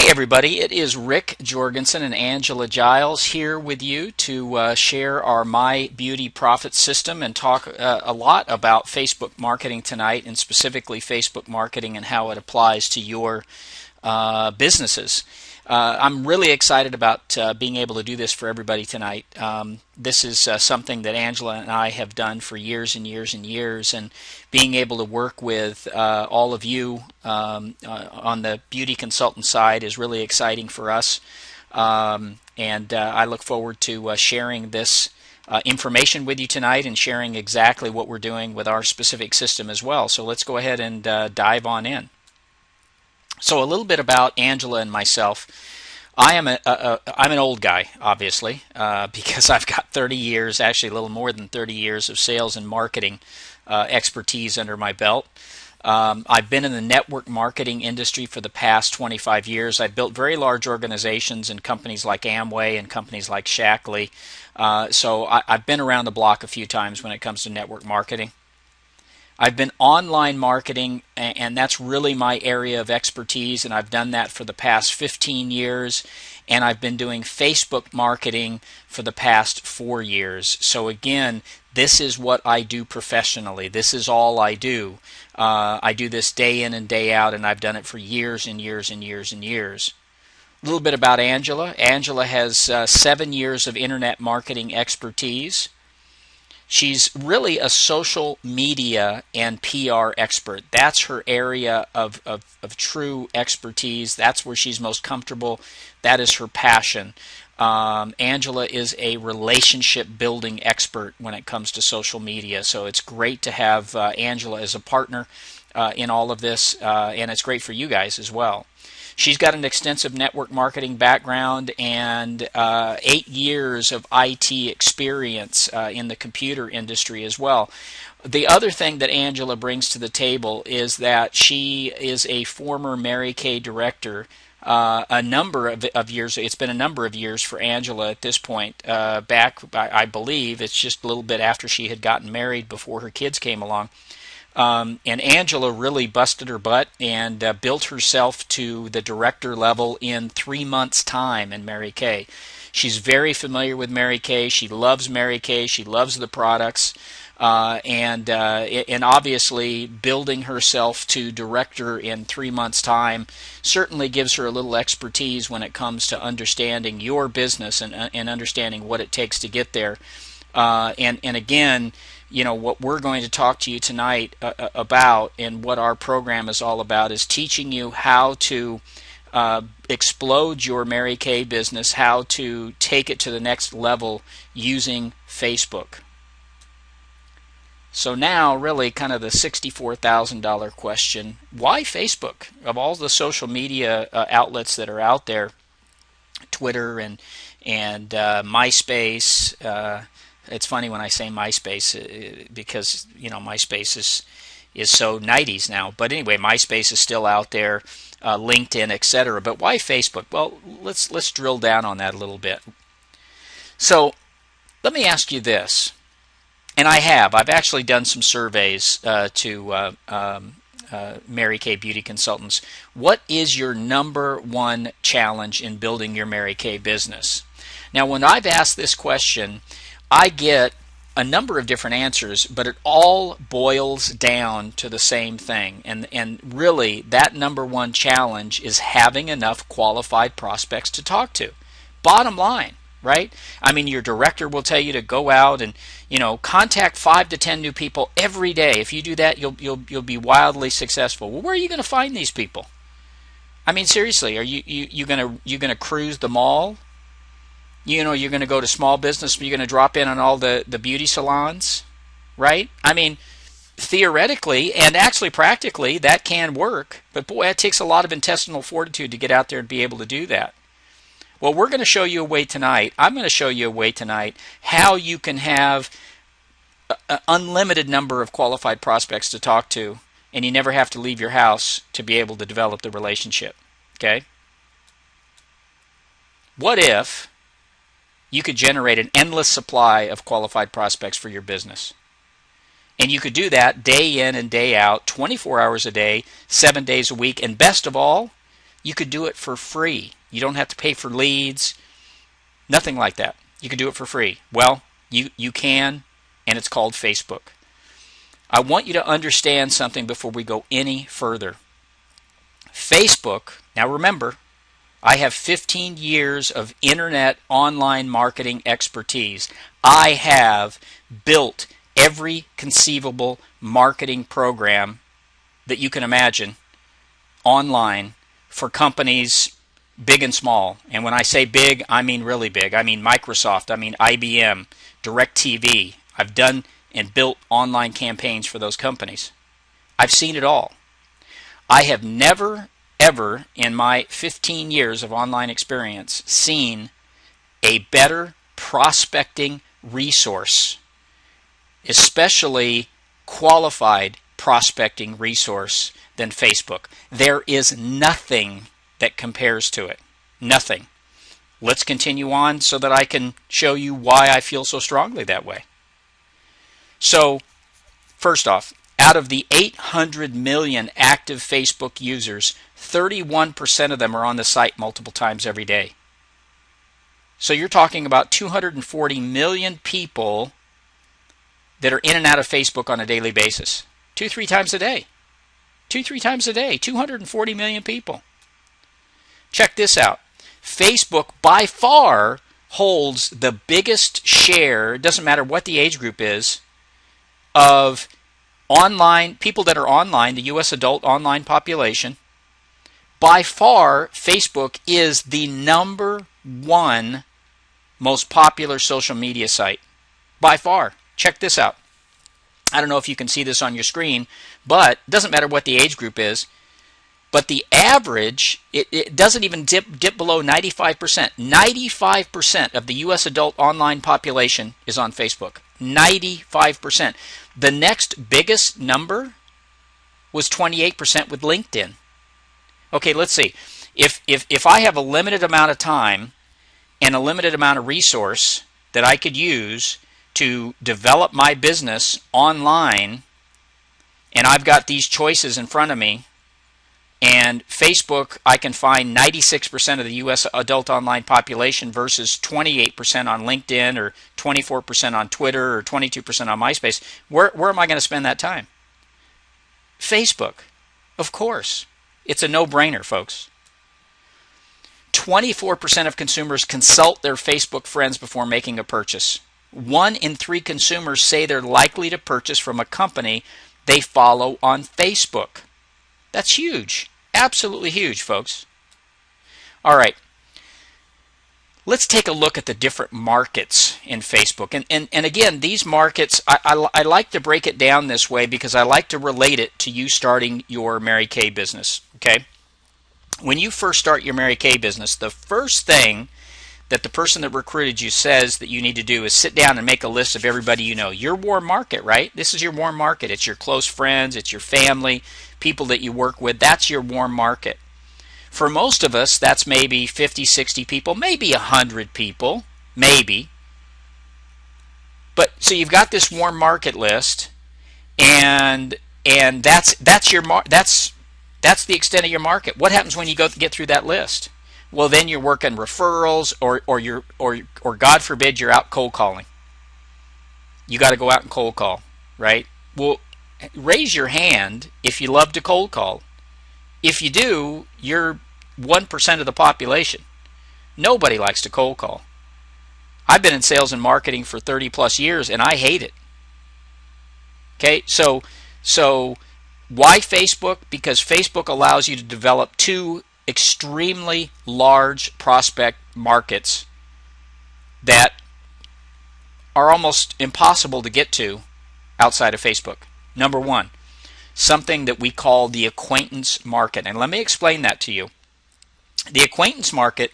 Hey everybody, it is Rick Jorgensen and Angela Giles here with you to share our My Beauty Profit System and talk a lot about Facebook marketing tonight, and specifically Facebook marketing and how it applies to your businesses. I'm really excited about being able to do this for everybody tonight. This is something that Angela and I have done for years and years and years, and being able to work with all of you on the beauty consultant side is really exciting for us. And I look forward to sharing this information with you tonight and sharing exactly what we're doing with our specific system as well. So let's go ahead and dive on in. So a little bit about Angela and myself. I'm an old guy, obviously, because I've got 30 years, actually a little more than 30 years of sales and marketing expertise under my belt. I've been in the network marketing industry for the past 25 years. I've built very large organizations in companies like Amway and companies like Shackley. So I've been around the block a few times when it comes to network marketing. I've been online marketing, and that's really my area of expertise, and I've done that for the past 15 years, and I've been doing Facebook marketing for the past 4 years. So again, this is what I do professionally. This is all I do. I do this day in and day out, and I've done it for years and years and years and years. A little bit about Angela. Angela has 7 years of internet marketing expertise. She's really a social media and PR expert. That's her area of true expertise. That's where she's most comfortable. That is her passion. Angela is a relationship building expert when it comes to social media. So it's great to have Angela as a partner in all of this, and it's great for you guys as well. She's got an extensive network marketing background and 8 years of IT experience in the computer industry as well. The other thing that Angela brings to the table is that she is a former Mary Kay director. A number of years. It's been a number of years for Angela at this point. Back, I believe, it's just a little bit after she had gotten married, before her kids came along. And Angela really busted her butt and built herself to the director level in 3 months' time in Mary Kay. She's very familiar with Mary Kay. She loves Mary Kay. She loves the products. And obviously building herself to director in 3 months' time certainly gives her a little expertise when it comes to understanding your business and understanding what it takes to get there. And again, you know, what we're going to talk to you tonight about, and what our program is all about, is teaching you how to explode your Mary Kay business, how to take it to the next level using Facebook. So now, really, kind of the $64,000 question: why Facebook? Of all the social media outlets that are out there, Twitter and MySpace. It's funny when I say MySpace because, you know, MySpace is so 90s now. But anyway, MySpace is still out there, LinkedIn, etc. But why Facebook? Well, let's drill down on that a little bit. So let me ask you this, and I've actually done some surveys to Mary Kay Beauty Consultants. What is your number one challenge in building your Mary Kay business? Now, when I've asked this question, I get a number of different answers, but it all boils down to the same thing. And really, that number one challenge is having enough qualified prospects to talk to. Bottom line, right? I mean, your director will tell you to go out and, you know, contact 5 to 10 new people every day. If you do that, you'll be wildly successful. Well, where are you going to find these people? I mean, seriously, are you gonna cruise the mall? You know, you're going to go to small business, you're going to drop in on all the beauty salons, right? I mean, theoretically and actually practically, that can work. But boy, it takes a lot of intestinal fortitude to get out there and be able to do that. Well, we're going to show you a way tonight. I'm going to show you a way tonight how you can have an unlimited number of qualified prospects to talk to, and you never have to leave your house to be able to develop the relationship, okay? What if you could generate an endless supply of qualified prospects for your business? And you could do that day in and day out, 24 hours a day, 7 days a week, and best of all, you could do it for free. You don't have to pay for leads, nothing like that. You can do it for free. Well, you can, and it's called Facebook. I want you to understand something before we go any further. Facebook, now remember, I have 15 years of internet online marketing expertise. I have built every conceivable marketing program that you can imagine online for companies big and small. And when I say big, I mean really big. I mean Microsoft, I mean IBM, DirecTV. I've done and built online campaigns for those companies. I've seen it all. I have never, ever in my 15 years of online experience seen a better prospecting resource, especially qualified prospecting resource, than Facebook. There is nothing that compares to it. Nothing. Let's continue on so that I can show you why I feel so strongly that way. So, first off, out of the 800 million active Facebook users, 31% of them are on the site multiple times every day. So you're talking about 240 million people that are in and out of Facebook on a daily basis. 2-3 times a day. 2-3 times a day. 240 million people. Check this out. Facebook by far holds the biggest share, it doesn't matter what the age group is, of online, people that are online, the U.S. adult online population. By far, Facebook is the #1 most popular social media site. By far. Check this out. I don't know if you can see this on your screen, but it doesn't matter what the age group is. But the average, it doesn't even dip below 95%. 95% of the U.S. adult online population is on Facebook. 95%. The next biggest number was 28% with LinkedIn. Okay, let's see. If I have a limited amount of time and a limited amount of resource that I could use to develop my business online, and I've got these choices in front of me, and Facebook, I can find 96% of the U.S. adult online population versus 28% on LinkedIn or 24% on Twitter or 22% on MySpace. Where am I going to spend that time? Facebook, of course. It's a no-brainer, folks. 24% of consumers consult their Facebook friends before making a purchase. 1 in 3 consumers say they're likely to purchase from a company they follow on Facebook. That's huge. Absolutely huge, folks. All right. Let's take a look at the different markets in Facebook. And again, these markets, I like to break it down this way because I like to relate it to you starting your Mary Kay business. Okay? When you first start your Mary Kay business, the first thing that the person that recruited you says that you need to do is sit down and make a list of everybody you know. Your warm market, right? This is your warm market. It's your close friends, it's your family, people that you work with. That's your warm market. For most of us, that's maybe 50, 60 people, maybe 100 people, maybe. But so you've got this warm market list, and that's the extent of your market. What happens when you get through that list? Well, then you're working referrals, or God forbid, you're out cold calling. You got to go out and cold call, right? Well, raise your hand if you love to cold call. If you do, you're 1% of the population. Nobody likes to cold call. I've been in sales and marketing for 30 plus years, and I hate it. Okay, so why Facebook? Because Facebook allows you to develop 2 extremely large prospect markets that are almost impossible to get to outside of Facebook. Number 1, something that we call the acquaintance market. And let me explain that to you. The acquaintance market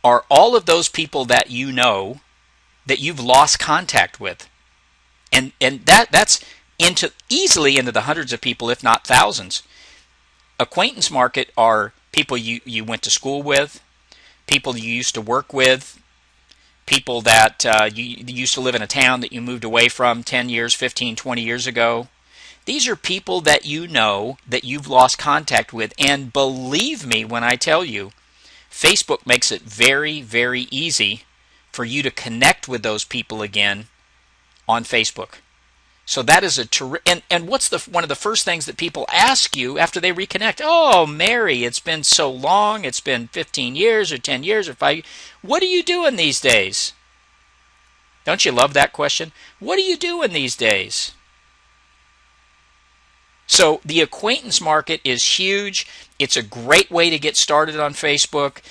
are all of those people that you know that you've lost contact with. And that's easily into the hundreds of people, if not thousands. Acquaintance market are people you went to school with, people you used to work with, people that you used to live in a town that you moved away from 10 years, 15, 20 years ago. These are people that you know that you've lost contact with. And believe me when I tell you, Facebook makes it very, very easy for you to connect with those people again on Facebook. So that is and what's one of the first things that people ask you after they reconnect? Oh, Mary, it's been so long. It's been 15 years or 10 years or 5 years. What are you doing these days? Don't you love that question? What are you doing these days? So the acquaintance market is huge. It's a great way to get started on Facebook.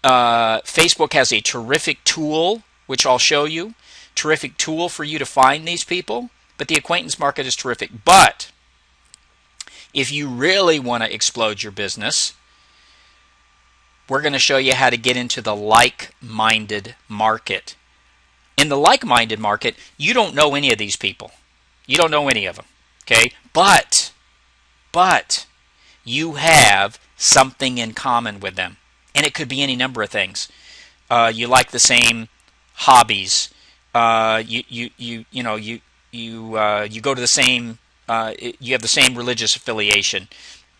Facebook has a terrific tool, which I'll show you. Terrific tool for you to find these people. But the acquaintance market is terrific. But if you really want to explode your business, we're going to show you how to get into the like-minded market. In the like-minded market, you don't know any of these people. You don't know any of them. Okay? But you have something in common with them. And it could be any number of things. You like the same hobbies. You go to the same, you have the same religious affiliation,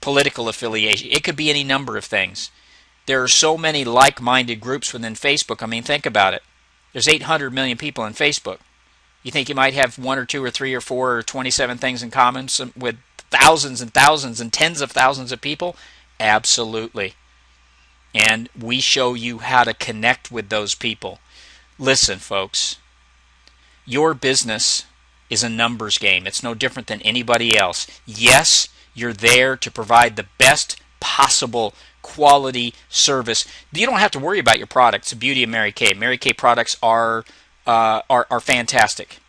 political affiliation. It could be any number of things. There are so many like-minded groups within Facebook. I mean, think about it. There's 800 million people in Facebook. You think you might have 1 or 2 or 3 or 4 or 27 things in common with thousands and thousands and tens of thousands of people? Absolutely. And we show you how to connect with those people. Listen, folks, your business is a numbers game. It's no different than anybody else. Yes, you're there to provide the best possible quality service. You don't have to worry about your product. It's the beauty of Mary Kay. Mary Kay products are fantastic.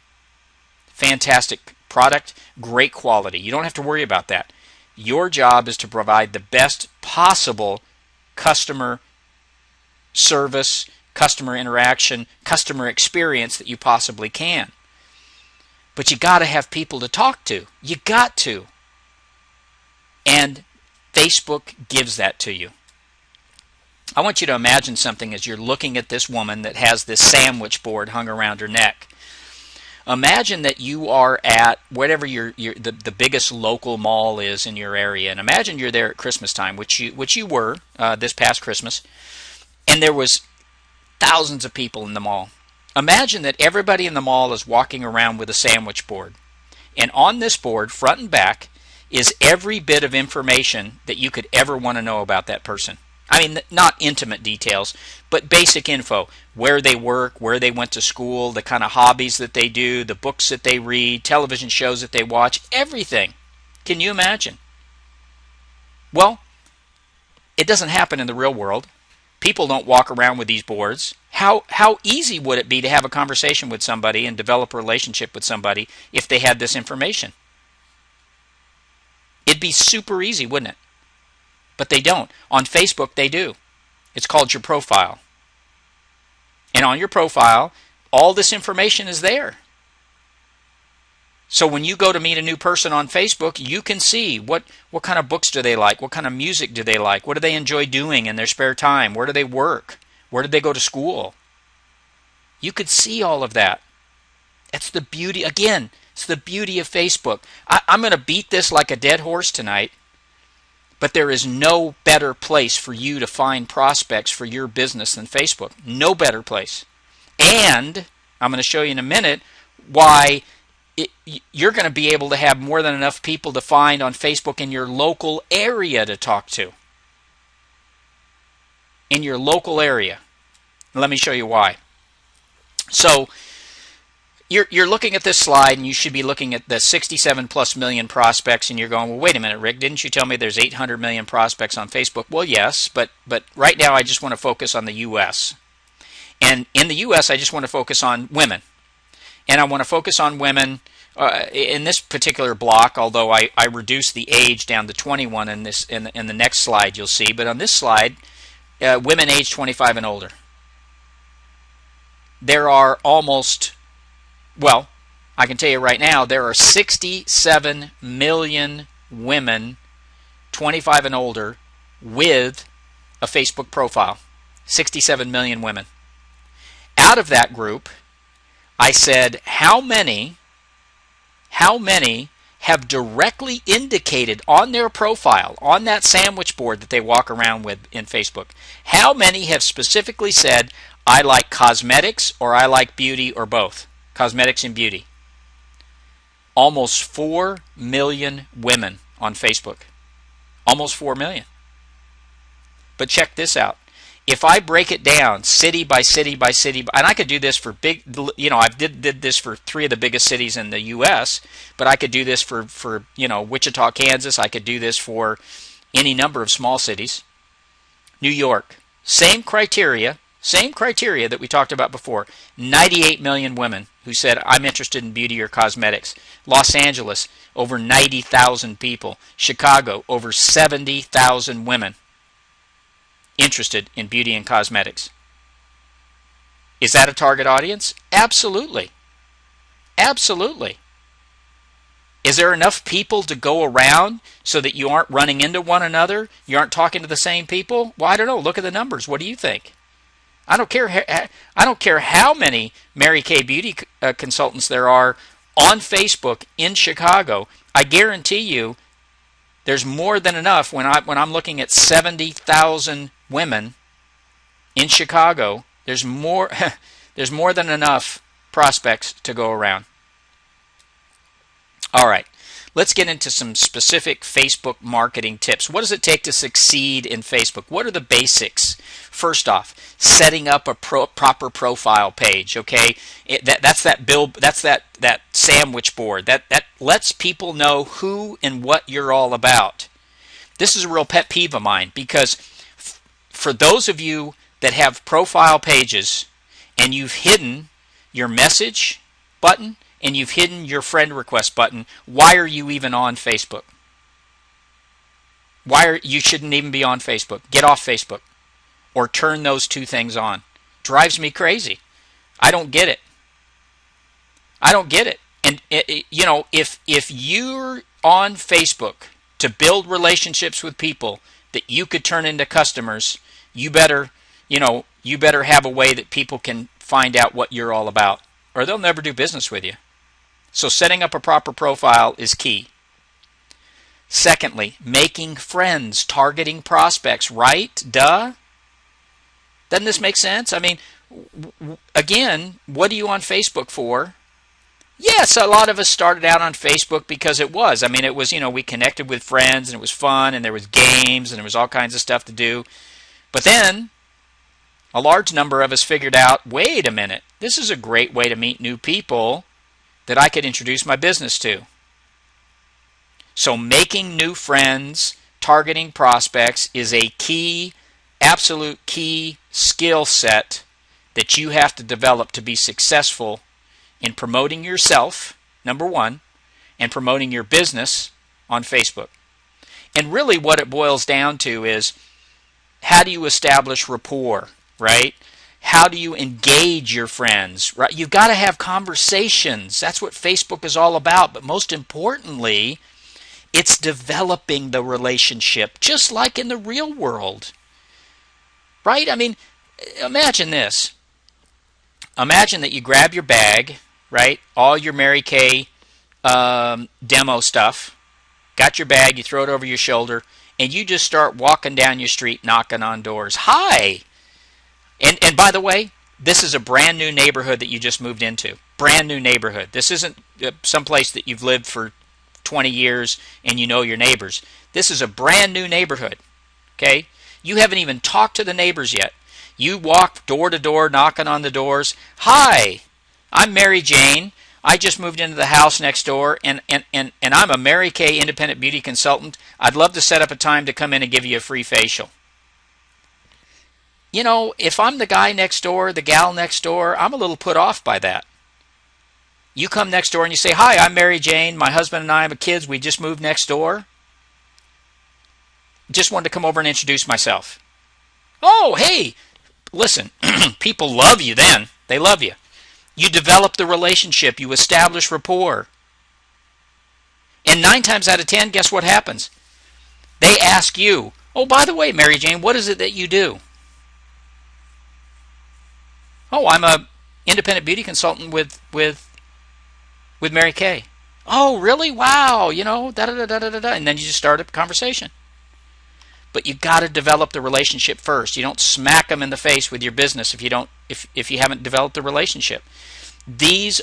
Fantastic product, great quality. You don't have to worry about that. Your job is to provide the best possible customer service, customer interaction, customer experience that you possibly can. But you got to have people to talk to. You got to. And Facebook gives that to you. I want you to imagine something as you're looking at this woman that has this sandwich board hung around her neck. Imagine that you are at whatever the biggest local mall is in your area, and imagine you're there at Christmas time, which you were this past Christmas, and there was thousands of people in the mall. Imagine that everybody in the mall is walking around with a sandwich board, and on this board, front and back, is every bit of information that you could ever want to know about that person. I mean, not intimate details, but basic info. Where they work, where they went to school, the kind of hobbies that they do, the books that they read, television shows that they watch, everything. Can you imagine? Well, it doesn't happen in the real world. People don't walk around with these boards. How easy would it be to have a conversation with somebody and develop a relationship with somebody if they had this information? It'd be super easy, wouldn't it? But they don't. On Facebook, they do. It's called your profile. And on your profile, all this information is there. So when you go to meet a new person on Facebook, you can see what kind of books do they like, what kind of music do they like, what do they enjoy doing in their spare time, where do they work, where did they go to school. You could see all of that. That's the beauty, again, it's the beauty of Facebook. I'm going to beat this like a dead horse tonight, but there is no better place for you to find prospects for your business than Facebook. No better place. And I'm going to show you in a minute why you're going to be able to have more than enough people to find on Facebook in your local area to talk to. In your local area. Let me show you why. So you're looking at this slide, and you should be looking at the 67 plus million prospects, and you're going, well, wait a minute, Rick, didn't you tell me there's 800 million prospects on Facebook? Well, yes, but right now I just want to focus on the U.S. And in the U.S., I just want to focus on women. And I want to focus on women in this particular block, although I reduced the age down to 21 in the next slide you'll see. But on this slide, women age 25 and older. There are almost, well, I can tell you right now, there are 67 million women 25 and older with a Facebook profile. 67 million women. Out of that group, I said, how many have directly indicated on their profile, on that sandwich board that they walk around with in Facebook, how many have specifically said, I like cosmetics or I like beauty or both? Cosmetics and beauty. Almost 4 million women on Facebook. Almost 4 million. But check this out. If I break it down city by city by city, and I could do this for big, I did this for 3 of the biggest cities in the U.S., but I could do this for Wichita, Kansas. I could do this for any number of small cities. New York, same criteria that we talked about before. 98 million women who said, I'm interested in beauty or cosmetics. Los Angeles, over 90,000 people. Chicago, over 70,000 women interested in beauty and cosmetics. Is that a target audience? Absolutely. Absolutely. Is there enough people to go around so that you aren't running into one another? You aren't talking to the same people? Well, I don't know. Look at the numbers. What do you think? I don't care how many Mary Kay Beauty consultants there are on Facebook in Chicago. I guarantee you there's more than enough. When I'm looking at 70,000 women in Chicago, there's more than enough prospects to go around. All right, let's get into some specific Facebook marketing tips. What does it take to succeed in Facebook? What are the basics? First off, setting up a proper profile page. Okay, that's that sandwich board that lets people know who and what you're all about. This is a real pet peeve of mine, because for those of you that have profile pages and you've hidden your message button and you've hidden your friend request button, why are you even on Facebook? You shouldn't even be on Facebook. Get off Facebook or turn those 2 things on. Drives me crazy. I don't get it. And if you're on Facebook to build relationships with people that you could turn into customers, you better have a way that people can find out what you're all about, or they'll never do business with you. So setting up a proper profile is key. Secondly, making friends, targeting prospects, right? Duh. Doesn't this make sense? I mean, again, what are you on Facebook for? Yes, a lot of us started out on Facebook because it was. We connected with friends and it was fun and there was games and there was all kinds of stuff to do. But then a large number of us figured out, wait a minute, this is a great way to meet new people that I could introduce my business to. So making new friends, targeting prospects is a key, absolute key skill set that you have to develop to be successful in promoting yourself, number 1, and promoting your business on Facebook. And really what it boils down to is, how do you establish rapport, right? How do you engage your friends, right? You've got to have conversations. That's what Facebook is all about. But most importantly, it's developing the relationship, just like in the real world, right? I mean, imagine this. Imagine that you grab your bag, right? All your Mary Kay demo stuff. Got your bag, you throw it over your shoulder, and you just start walking down your street knocking on doors. Hi! And by the way, this is a brand new neighborhood that you just moved into. Brand new neighborhood. This isn't someplace that you've lived for 20 years and you know your neighbors. This is a brand new neighborhood. Okay? You haven't even talked to the neighbors yet. You walk door to door knocking on the doors. Hi! I'm Mary Jane. I just moved into the house next door, and I'm a Mary Kay independent beauty consultant. I'd love to set up a time to come in and give you a free facial. You know, if I'm the guy next door, the gal next door, I'm a little put off by that. You come next door and you say, hi, I'm Mary Jane. My husband and I have kids. We just moved next door. Just wanted to come over and introduce myself. Oh, hey, listen, people love you then. They love you. You develop the relationship. You establish rapport. And 9 times out of 10, guess what happens? They ask you, oh, by the way, Mary Jane, what is it that you do? Oh, I'm a independent beauty consultant with Mary Kay. Oh, really? Wow. Da da da da da da. And then you just start a conversation. But you got to develop the relationship first. You don't smack them in the face with your business if you haven't developed the relationship. This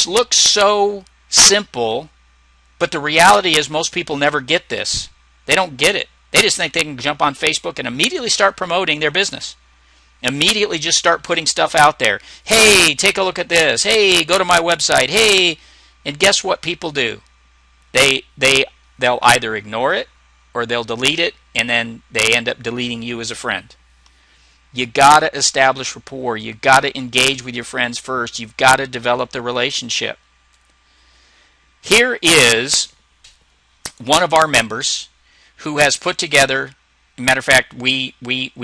looks so simple, but the reality is most people never get this. They don't get it. They just think they can jump on Facebook and immediately start promoting their business. Immediately just start putting stuff out there. Hey, take a look at this. Hey, go to my website. Hey, and guess what people do? They'll either ignore it or they'll delete it, and then they end up deleting you as a friend. You got to establish rapport. You got to engage with your friends first. You've got to develop the relationship. Here is one of our members who has put together, matter of fact, we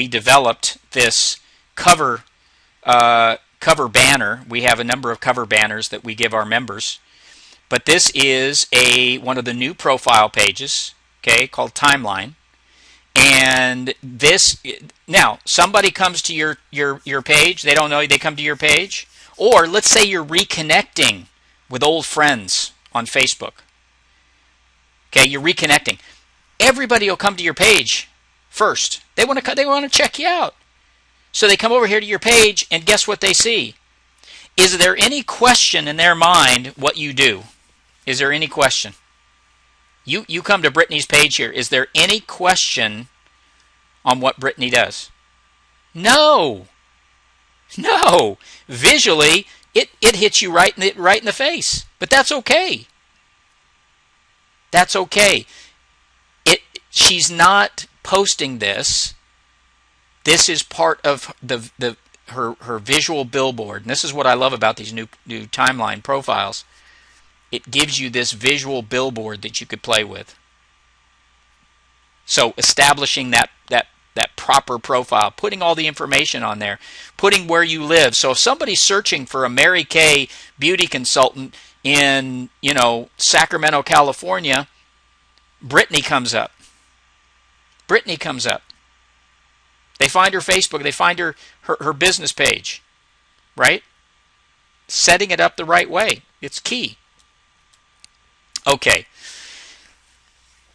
developed this cover banner. We have a number of cover banners that we give our members. But this is one of the new profile pages, okay, called Timeline. And now somebody comes to your page, they don't know, they come to your page, or let's say you're reconnecting with old friends on Facebook. Okay, you're reconnecting. Everybody will come to your page first. They want to check you out. So they come over here to your page, and guess what they see? Is there any question in their mind what you do? Is there any question? You come to Brittany's page here. Is there any question on what Brittany does? No. No. Visually, it hits you right in the face. But that's okay. That's okay. She's not posting this. This is part of her visual billboard. And this is what I love about these new Timeline profiles. It gives you this visual billboard that you could play with. So establishing that proper profile, putting all the information on there, putting where you live. So if somebody's searching for a Mary Kay beauty consultant in, Sacramento, California, Brittany comes up. Brittany comes up. They find her Facebook, they find her business page, right? Setting it up the right way. It's key. Okay.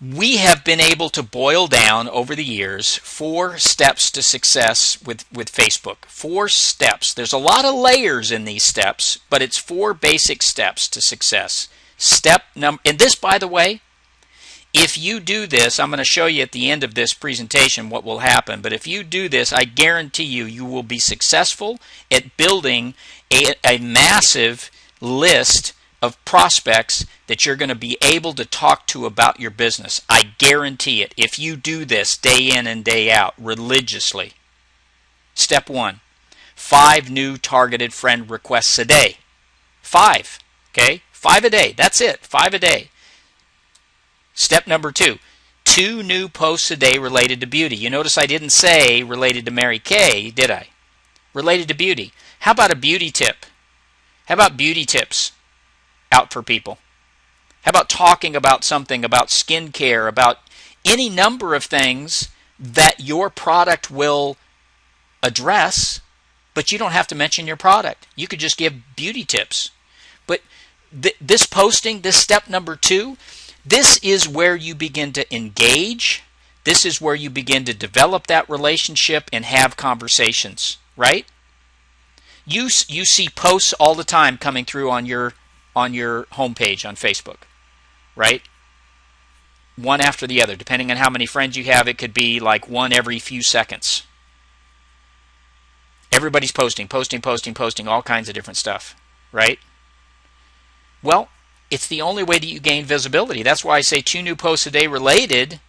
We have been able to boil down over the years 4 steps to success with Facebook. 4 steps. There's a lot of layers in these steps, but it's 4 basic steps to success. And this, by the way, if you do this, I'm going to show you at the end of this presentation what will happen, but if you do this, I guarantee you will be successful at building a massive list of prospects that you're going to be able to talk to about your business. I guarantee it. If you do this day in and day out religiously. Step 1, 5 new targeted friend requests a day. 5, okay? 5 a day. That's it. 5 a day. Step number 2, 2 new posts a day related to beauty. You notice I didn't say related to Mary Kay, did I? Related to beauty. How about a beauty tip? How about beauty tips out for people? How about talking about something, about skincare, about any number of things that your product will address, but you don't have to mention your product. You could just give beauty tips. But this posting, this step number 2, this is where you begin to engage. This is where you begin to develop that relationship and have conversations, right? You see posts all the time coming through on your homepage on Facebook, right? One after the other. Depending on how many friends you have, it could be like one every few seconds. Everybody's posting all kinds of different stuff, right? Well, it's the only way that you gain visibility. That's why I say 2 new posts a day related.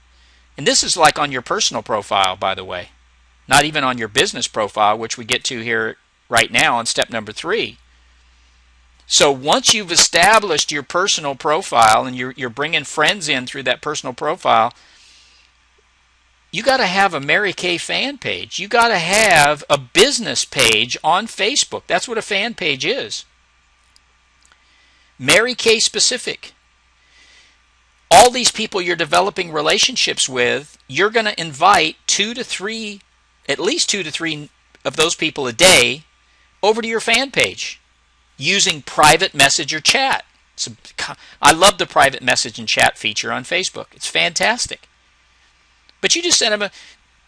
And this is like on your personal profile, by the way. Not even on your business profile, which we get to here right now on step number 3. So once you've established your personal profile and you're bringing friends in through that personal profile, you got to have a Mary Kay fan page. You got to have a business page on Facebook. That's what a fan page is. Mary Kay specific. All these people you're developing relationships with, you're going to invite at least 2 to 3 of those people a day over to your fan page using private message or chat. I love the private message and chat feature on Facebook. It's fantastic. But you just send them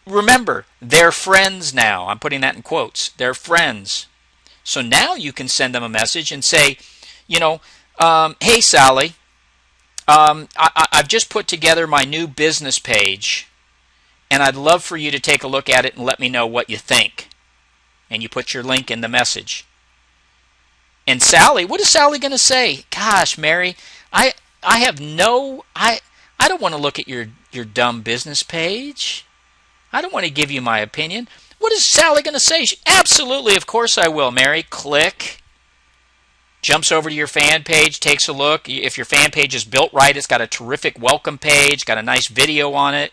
remember, they're friends now. I'm putting that in quotes. They're friends. So now you can send them a message and say, hey, Sally, I've just put together my new business page, and I'd love for you to take a look at it and let me know what you think. And you put your link in the message. And Sally, what is Sally going to say? Gosh, Mary, I don't want to look at your dumb business page. I don't want to give you my opinion. What is Sally going to say? Absolutely, of course I will, Mary. Click. Jumps over to your fan page, takes a look. If your fan page is built right, it's got a terrific welcome page, got a nice video on it,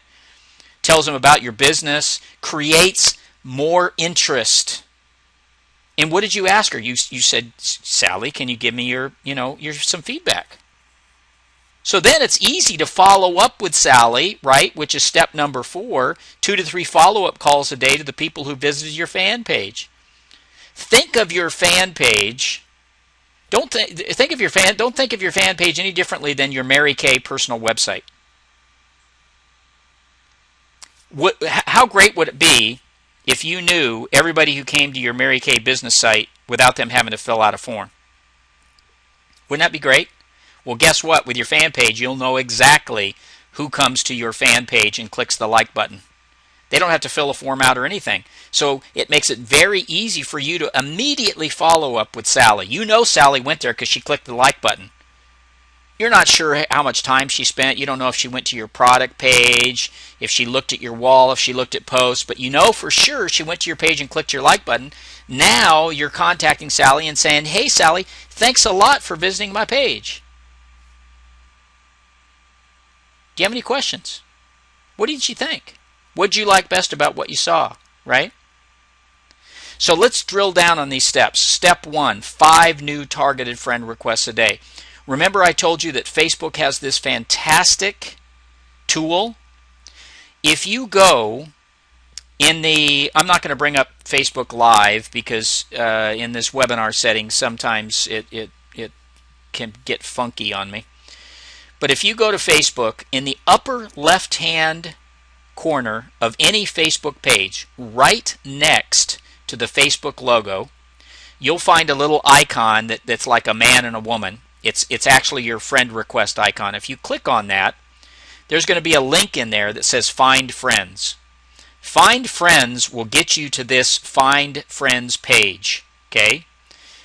tells them about your business, creates more interest. And what did you ask her? You said, Sally, can you give me your some feedback? So then it's easy to follow up with Sally, right, which is step number 4, 2 to 3 follow-up calls a day to the people who visited your fan page. Think of your fan page. Don't think of your fan page any differently than your Mary Kay personal website. How great would it be if you knew everybody who came to your Mary Kay business site without them having to fill out a form? Wouldn't that be great? Well, guess what? With your fan page, you'll know exactly who comes to your fan page and clicks the like button. They don't have to fill a form out or anything. So it makes it very easy for you to immediately follow up with Sally. You know Sally went there because she clicked the like button. You're not sure how much time she spent. You don't know if she went to your product page, if she looked at your wall, if she looked at posts, but you know for sure she went to your page and clicked your like button. Now you're contacting Sally and saying, hey, Sally, thanks a lot for visiting my page. Do you have any questions? What did you think? What did you like best about what you saw, right? So let's drill down on these steps. Step 1, 5 new targeted friend requests a day. Remember I told you that Facebook has this fantastic tool. If you go in I'm not going to bring up Facebook Live because in this webinar setting sometimes it can get funky on me. But if you go to Facebook, in the upper left-hand corner of any Facebook page, right next to the Facebook logo, you'll find a little icon that's like a man and a woman. It's actually your friend request icon. If you click on that, there's going to be a link in there that says Find Friends. Find Friends will get you to this Find Friends page. Okay?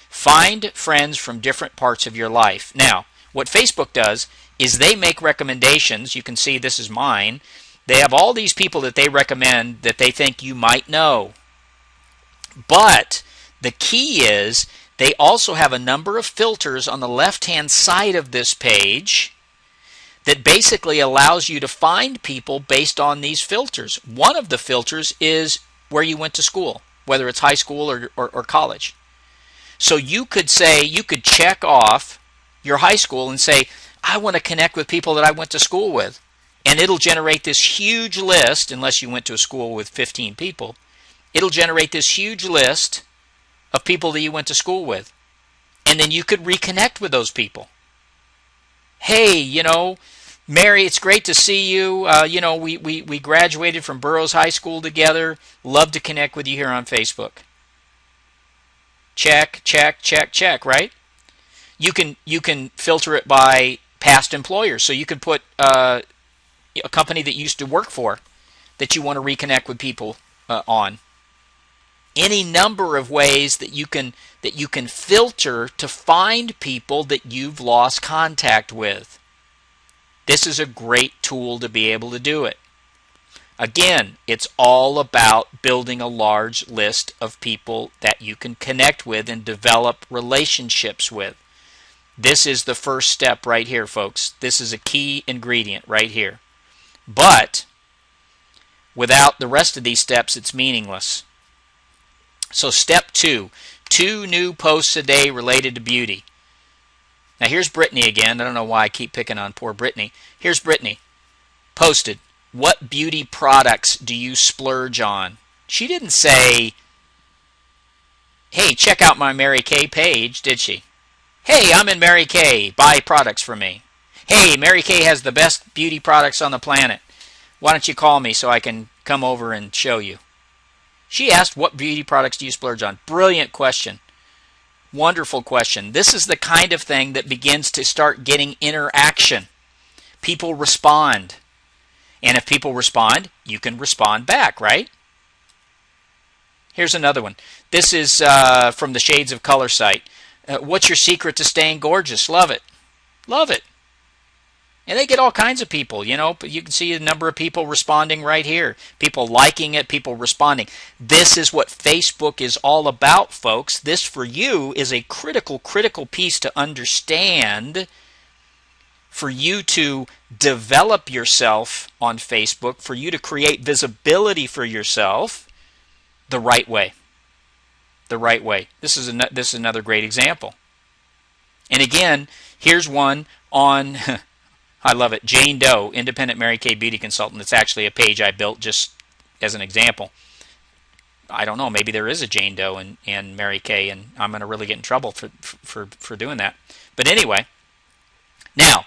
Find friends from different parts of your life. Now, what Facebook does is they make recommendations. You can see this is mine. They have all these people that they recommend that they think you might know. But the key is they also have a number of filters on the left-hand side of this page that basically allows you to find people based on these filters. One of the filters is where you went to school, whether it's high school or college. So you could say, you could check off your high school and say, I want to connect with people that I went to school with. And it'll generate this huge list, unless you went to a school with 15 people. It'll generate this huge list of people that you went to school with. And then you could reconnect with those people. Hey, Mary, it's great to see you. We graduated from Burroughs High School together. Love to connect with you here on Facebook. Check, check, check, check, right? You can filter it by past employers. So you could put a company that you used to work for that you want to reconnect with people on. Any number of ways that you can filter to find people that you've lost contact with. This is a great tool to be able to do it. Again, it's all about building a large list of people that you can connect with and develop relationships with. This is the first step right here, folks. This is a key ingredient right here. But without the rest of these steps, it's meaningless. So step 2, 2 new posts a day related to beauty. Now here's Brittany again. I don't know why I keep picking on poor Brittany. Here's Brittany. Posted, what beauty products do you splurge on? She didn't say, hey, check out my Mary Kay page, did she? Hey, I'm in Mary Kay. Buy products from me. Hey, Mary Kay has the best beauty products on the planet. Why don't you call me so I can come over and show you? She asked, what beauty products do you splurge on? Brilliant question. Wonderful question. This is the kind of thing that begins to start getting interaction. People respond. And if people respond, you can respond back, right? Here's another one. This is from the Shades of Color site. What's your secret to staying gorgeous? Love it. Love it. And they get all kinds of people, you know. You can see a number of people responding right here. People liking it, people responding. This is what Facebook is all about, folks. This, for you, is a critical piece to understand for you to develop yourself on Facebook, for you to create visibility for yourself the right way. The right way. This is another great example. And again, here's one on, I love it, Jane Doe, Independent Mary Kay Beauty Consultant. It's actually a page I built just as an example. I don't know, maybe there is a Jane Doe and Mary Kay, and I'm going to really get in trouble for doing that. But anyway, now,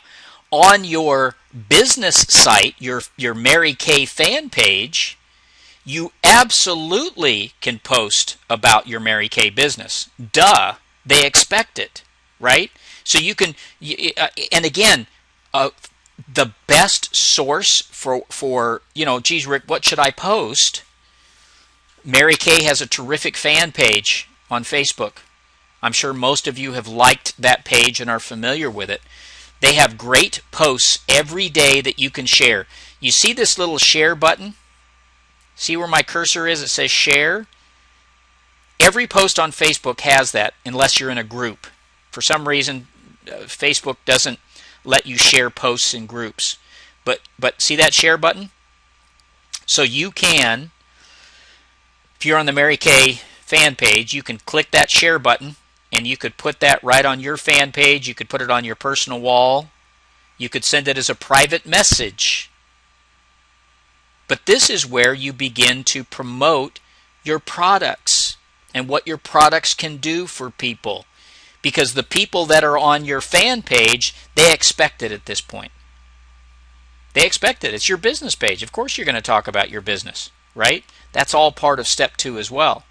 on your business site, your Mary Kay fan page, you absolutely can post about your Mary Kay business. Duh, they expect it, right? So you can, and again, the best source for geez, Rick, what should I post? Mary Kay has a terrific fan page on Facebook. I'm sure most of you have liked that page and are familiar with it. They have great posts every day that you can share. You see this little share button? See where my cursor is? It says share. Every post on Facebook has that unless you're in a group. For some reason, Facebook doesn't let you share posts in groups. But see that share button? So you can, if you're on the Mary Kay fan page, you can click that share button and you could put that right on your fan page. You could put it on your personal wall. You could send it as a private message. But this is where you begin to promote your products and what your products can do for people. Because the people that are on your fan page, they expect it at this point. They expect it. It's your business page. Of course you're going to talk about your business, right? That's all part of step 2 as well.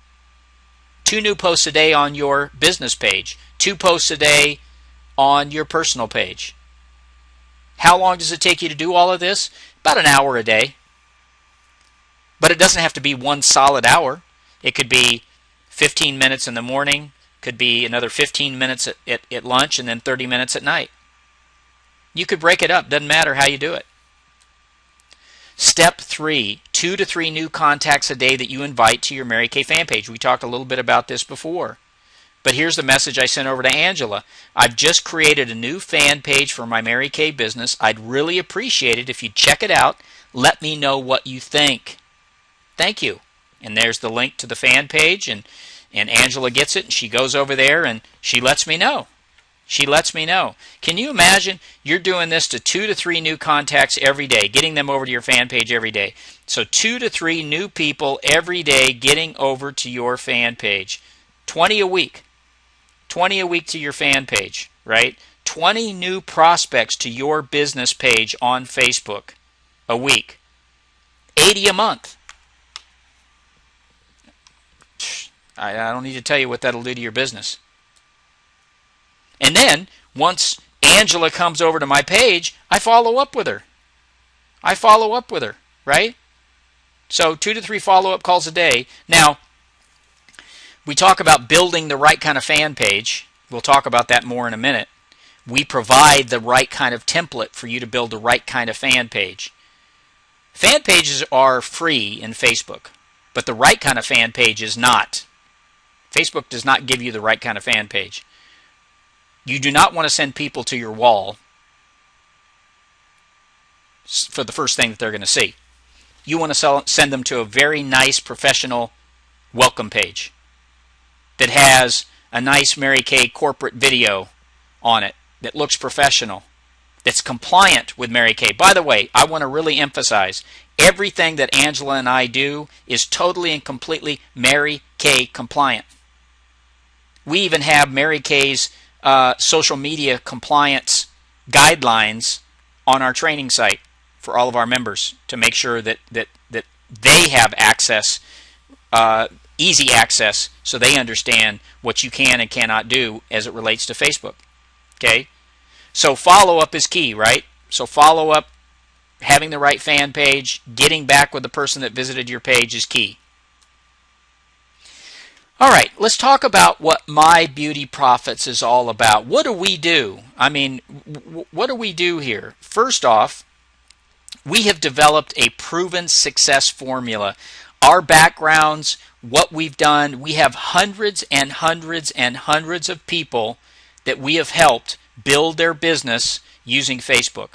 2 new posts a day on your business page. 2 posts a day on your personal page. How long does it take you to do all of this? About an hour a day. But it doesn't have to be one solid hour. It could be 15 minutes in the morning, could be another 15 minutes at lunch, and then 30 minutes at night. You could break it up. Doesn't matter how you do it. Step 3, 2 to 3 new contacts a day that you invite to your Mary Kay fan page. We talked a little bit about this before. But here's the message I sent over to Angela. I've just created a new fan page for my Mary Kay business. I'd really appreciate it if you'd check it out. Let me know what you think. Thank you. And there's the link to the fan page, and Angela gets it, and she goes over there, and she lets me know. She lets me know. Can you imagine you're doing this to 2 to 3 new contacts every day, getting them over to your fan page every day? So 2 to 3 new people every day getting over to your fan page. 20 a week. 20 a week to your fan page, right? 20 new prospects to your business page on Facebook a week. 80 a month. I don't need to tell you what that'll do to your business. And then, once Angela comes over to my page, I follow up with her. I follow up with her, right? So 2 to 3 follow-up calls a day. Now, we talk about building the right kind of fan page. We'll talk about that more in a minute. We provide the right kind of template for you to build the right kind of fan page. Fan pages are free in Facebook, but the right kind of fan page is not. Facebook does not give you the right kind of fan page. You do not want to send people to your wall for the first thing that they're going to see. You want to send them to a very nice professional welcome page that has a nice Mary Kay corporate video on it that looks professional, that's compliant with Mary Kay. By the way, I want to really emphasize, everything that Angela and I do is totally and completely Mary Kay compliant. We even have Mary Kay's social media compliance guidelines on our training site for all of our members to make sure that they have access, easy access, so they understand what you can and cannot do as it relates to Facebook. Okay? So follow-up is key, right? So follow-up, having the right fan page, getting back with the person that visited your page is key. All right, let's talk about what My Beauty Profits is all about. What do we do? I mean, what do we do here? First off, we have developed a proven success formula. Our backgrounds, what we've done, we have hundreds and hundreds and hundreds of people that we have helped build their business using Facebook.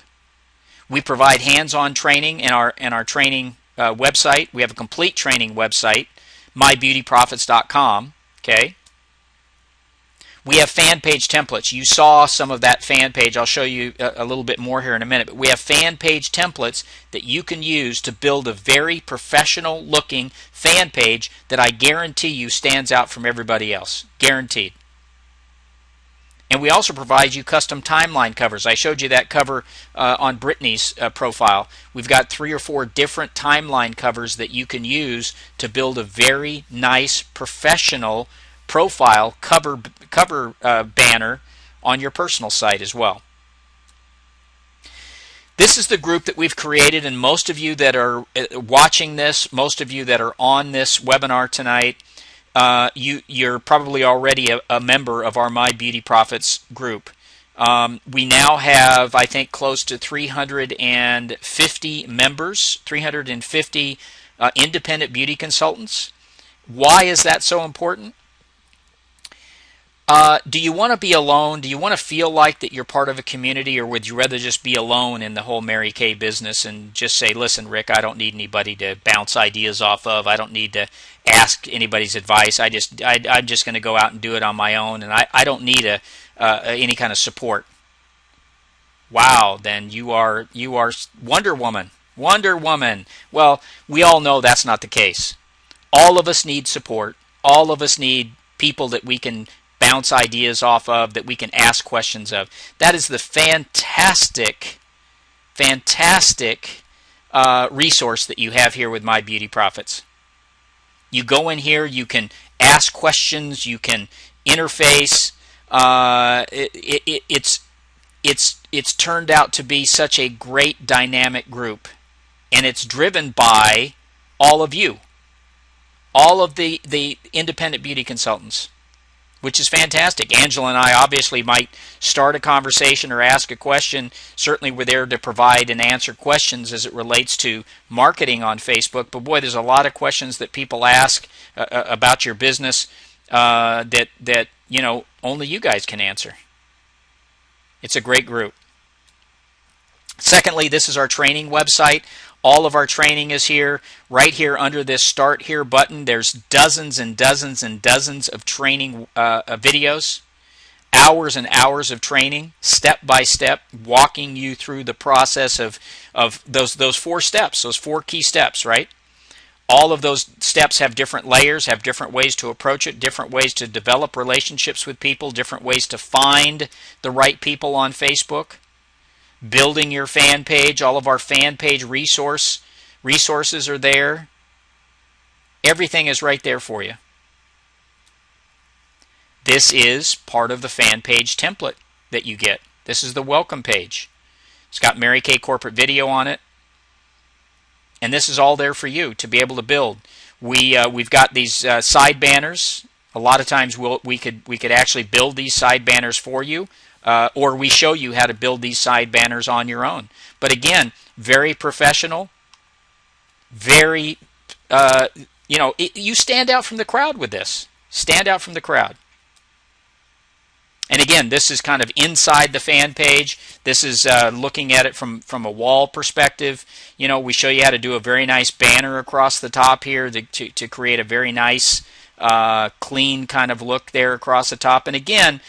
We provide hands-on training in our training website. We have a complete training website, mybeautyprofits.com. Okay. We have fan page templates. You saw some of that fan page. I'll show you a little bit more here in a minute. But we have fan page templates that you can use to build a very professional looking fan page that I guarantee you stands out from everybody else. Guaranteed. And we also provide you custom timeline covers. I showed you that cover on Brittany's profile. We've got 3 or 4 different timeline covers that you can use to build a very nice professional profile cover banner on your personal site as well. This is the group that we've created, and most of you that are watching this, most of you that are on this webinar tonight, you're probably already a member of our My Beauty Profits group. We now have, I think, close to 350 members, 350 independent beauty consultants. Why is that so important? Do you want to be alone? Do you want to feel like that you're part of a community, or would you rather just be alone in the whole Mary Kay business and just say, listen, Rick, I don't need anybody to bounce ideas off of. I don't need to ask anybody's advice. I'm just going to go out and do it on my own, and I don't need any kind of support. Wow, then you are Wonder Woman. Wonder Woman. Well, we all know that's not the case. All of us need support. All of us need people that we can bounce ideas off of, that we can ask questions of. That is the fantastic resource that you have here with My Beauty Profits. You go in here, you can ask questions, you can interface. It's turned out to be such a great dynamic group, and it's driven by all of you, all of the independent beauty consultants, which is fantastic. Angela and I obviously might start a conversation or ask a question. Certainly we're there to provide and answer questions as it relates to marketing on Facebook. But boy, there's a lot of questions that people ask about your business that only you guys can answer. It's a great group. Secondly, this is our training website. All of our training is here. Right here under this Start Here button, there's dozens and dozens and dozens of training videos, hours and hours of training, step by step, walking you through the process of those 4 steps, those 4 key steps, right? All of those steps have different layers, have different ways to approach it, different ways to develop relationships with people, different ways to find the right people on Facebook. Building your fan page, all of our fan page resources are there. Everything is right there for you. This is part of the fan page template that you get. This is the welcome page. It's got Mary Kay corporate video on it. And this is all there for you to be able to build. We've got these side banners. A lot of times we could actually build these side banners for you. Or we show you how to build these side banners on your own. But again, very professional, very, you stand out from the crowd with this. Stand out from the crowd. And again, this is kind of inside the fan page. This is looking at it from a wall perspective. We show you how to do a very nice banner across the top here to create a very nice, clean kind of look there across the top. And again,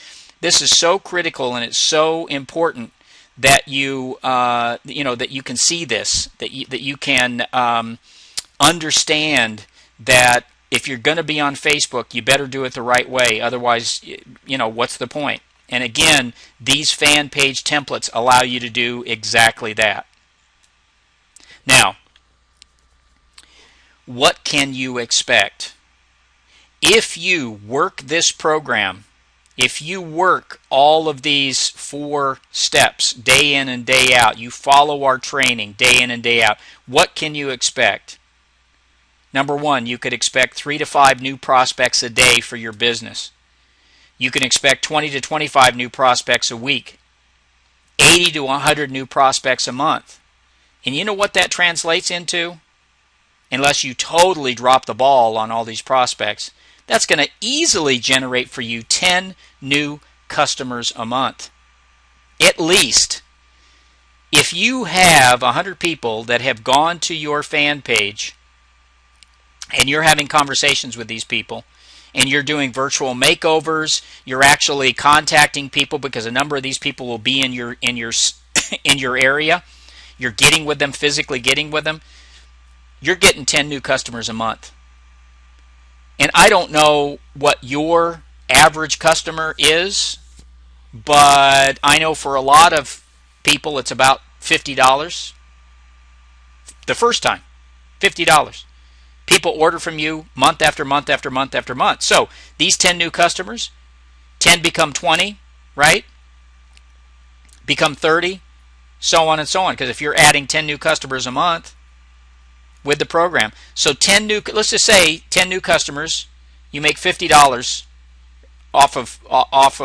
this is so critical and it's so important that you that you can see this, that you can understand that if you're going to be on Facebook, you better do it the right way. Otherwise, what's the point? And again, these fan page templates allow you to do exactly that. Now, what can you expect? If you work this program, if you work all of these 4 steps day in and day out, you follow our training day in and day out, what can you expect? Number 1, you could expect 3 to 5 new prospects a day for your business. You can expect 20 to 25 new prospects a week, 80 to 100 new prospects a month. And you know what that translates into? Unless you totally drop the ball on all these prospects, that's going to easily generate for you 10 new customers a month. At least. If you have 100 people that have gone to your fan page and you're having conversations with these people, and you're doing virtual makeovers, you're actually contacting people because a number of these people will be in your in your area, you're getting with them, physically getting with them, you're getting 10 new customers a month. And I don't know what your average customer is, but I know for a lot of people it's about $50 the first time. $50. People order from you month after month after month after month. So these 10 new customers, 10 become 20, right? Become 30, so on and so on. Because if you're adding 10 new customers a month with the program, so 10 new, let's just say 10 new customers, you make $50 off of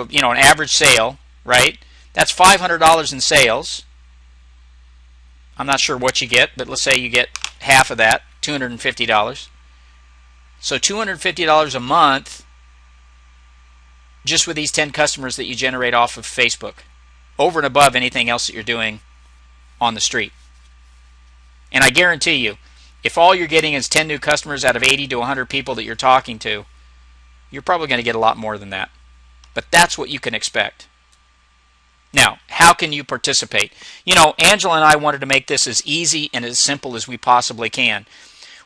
an average sale, right? That's $500 in sales. I'm not sure what you get, but let's say you get half of that, $250. So $250 a month just with these 10 customers that you generate off of Facebook, over and above anything else that you're doing on the street. And I guarantee you, if all you're getting is 10 new customers out of 80 to 100 people that you're talking to, you're probably going to get a lot more than that. But that's what you can expect. Now, how can you participate? You know, Angela and I wanted to make this as easy and as simple as we possibly can.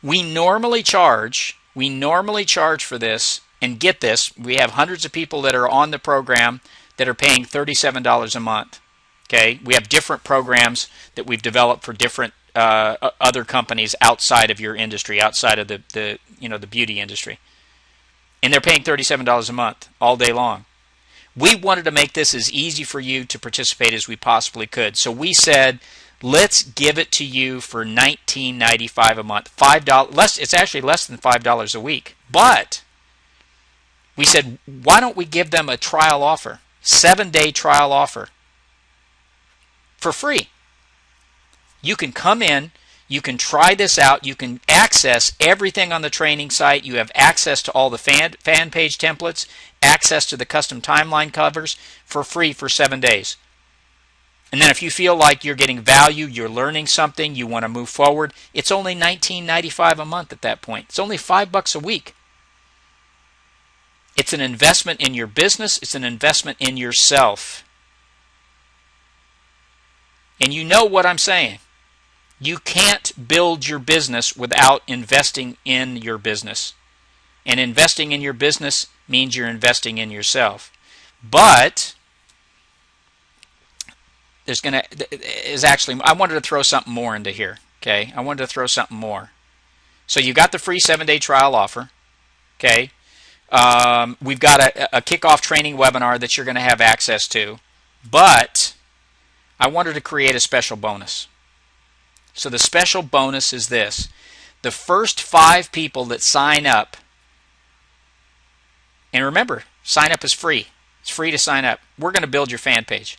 We normally charge for this, and get this, we have hundreds of people that are on the program that are paying $37 a month. Okay, we have different programs that we've developed for different other companies outside of your industry, outside of the beauty industry, and they're paying $37 a month all day long. We wanted to make this as easy for you to participate as we possibly could. So we said, let's give it to you for $19.95 a month. $5 it's actually less than $5 a week. But we said, why don't we give them a trial offer, 7-day trial offer for free? You can come in, you can try this out, you can access everything on the training site, you have access to all the fan page templates, access to the custom timeline covers for free for 7 days. And then if you feel like you're getting value, you're learning something, you want to move forward, it's only $19.95 a month at that point. It's only $5 a week. It's an investment in your business, it's an investment in yourself. And you know what I'm saying. You can't build your business without investing in your business. And investing in your business means you're investing in yourself. But I wanted to throw something more into here. Okay, I wanted to throw something more. So you got the free 7-day trial offer. Okay, we've got a kickoff training webinar that you're going to have access to. But I wanted to create a special bonus. So the special bonus is this. The first 5 people that sign up, and remember, sign up is free. It's free to sign up. We're going to build your fan page.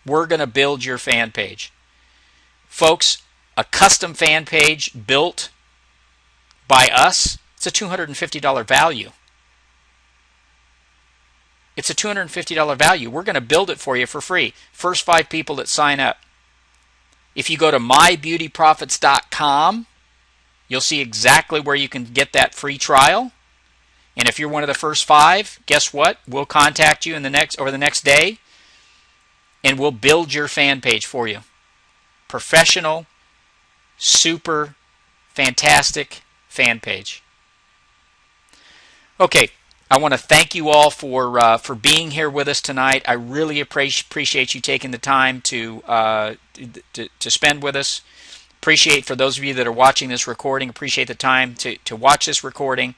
We're going to build your fan page. Folks, a custom fan page built by us, it's a $250 value. It's a $250 value. We're going to build it for you for free. First 5 people that sign up. If you go to mybeautyprofits.com, you'll see exactly where you can get that free trial. And if you're one of the first 5, guess what? We'll contact you over the next day, and we'll build your fan page for you. Professional, super, fantastic fan page. Okay, I want to thank you all for being here with us tonight. I really appreciate you taking the time to spend with us. Appreciate, for those of you that are watching this recording, appreciate the time to watch this recording.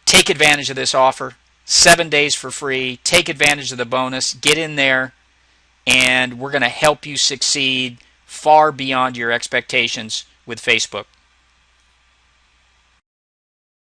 Take advantage of this offer. 7 days for free. Take advantage of the bonus. Get in there, and we're going to help you succeed far beyond your expectations with Facebook.